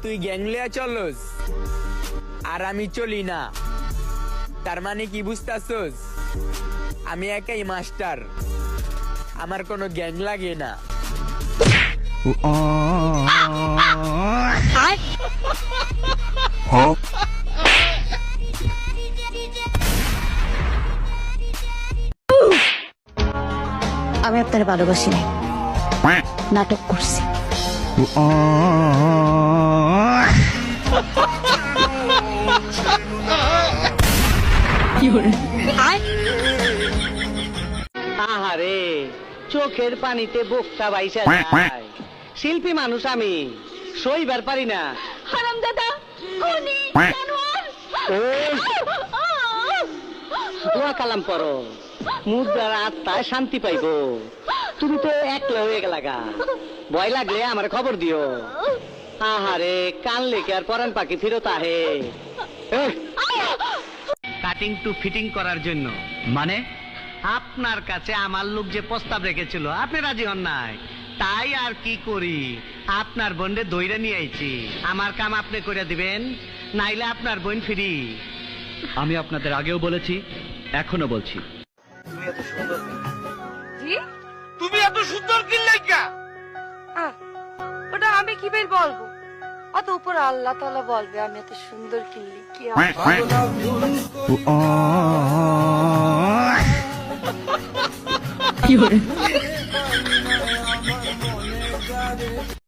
তুই গ্যাং লিয়া চলস আর আমি চলি না, তার মানে কি বুঝতাছস? আমি একাই মাস্টার, আমার কোনো গ্যাং লাগে না। আমি আপনার ভালোবাসি নাই, নাটক করছি। আহারে, চোখের পানিতে বোকটা বাইসা যায়। শিল্পী মানুষ আমি, সইবার পারি না। হারাম দাদা, দোয়া কালাম পড়ো, মুদ্রার আত্মায় শান্তি পাইবো। তুমি তো একলা হয়ে গেলাগা, ভয় লাগলে আমার খবর দিও। আহারে, কান লেকে আর পরান পাখি ফিরত আহে। কাটিং টু ফিটিং করার জন্য। মানে আপনার কাছে আমার লোক যে প্রস্তাব রেখেছিল, আপনি রাজি হন নাই, তাই আর কি করি, আপনার বোনরে দইরা নিয়ে আইছি। আমার কাম আপনি করে দিবেন, নাইলে আপনার বোন ফিরি। আমি আপনাদের আগেও বলেছি, এখনো বলছি, তুমি এত সুন্দর কি লাগা? ওটা আমি কি বের বলবো, অত উপর আল্লাহ তাআলা বলবে আমি এত সুন্দর কিনলি কি